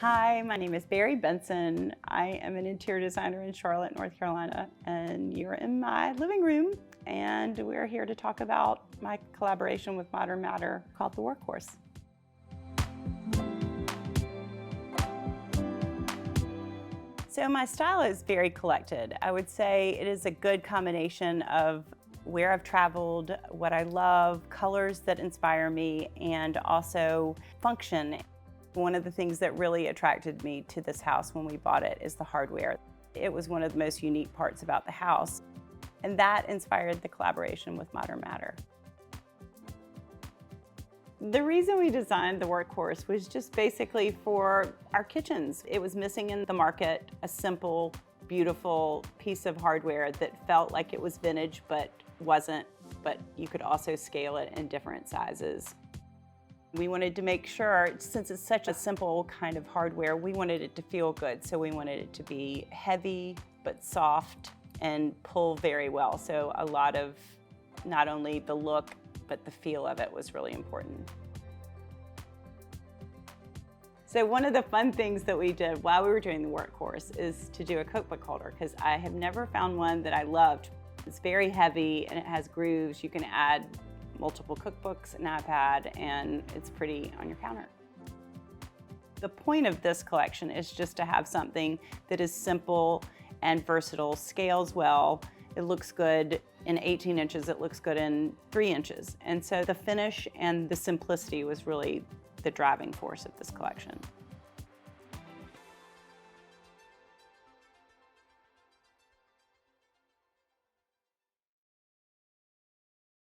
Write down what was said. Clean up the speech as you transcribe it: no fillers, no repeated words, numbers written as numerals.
Hi, my name is Barrie Benson. I am an interior designer in Charlotte, North Carolina, and you're in my living room, and we're here to talk about my collaboration with Modern Matter called the Workhorse. So my style is very collected. I would say it is a good combination of where I've traveled, what I love, colors that inspire me, and also function. One of the things that really attracted me to this house when we bought it is the hardware. It was one of the most unique parts about the house, and that inspired the collaboration with Modern Matter. The reason we designed the Workhorse was just basically for our kitchens. It was missing in the market a simple, beautiful piece of hardware that felt like it was vintage but wasn't, but you could also scale it in different sizes. We wanted to make sure, since it's such a simple kind of hardware, we wanted it to feel good. So we wanted it to be heavy, but soft and pull very well. So a lot of not only the look, but the feel of it was really important. So one of the fun things that we did while we were doing the Workhorse is to do a cookbook holder, because I have never found one that I loved. It's very heavy and it has grooves. You can add multiple cookbooks, an iPad, and it's pretty on your counter. The point of this collection is just to have something that is simple and versatile, scales well, it looks good in 18 inches, it looks good in 3 inches. And so the finish and the simplicity was really the driving force of this collection.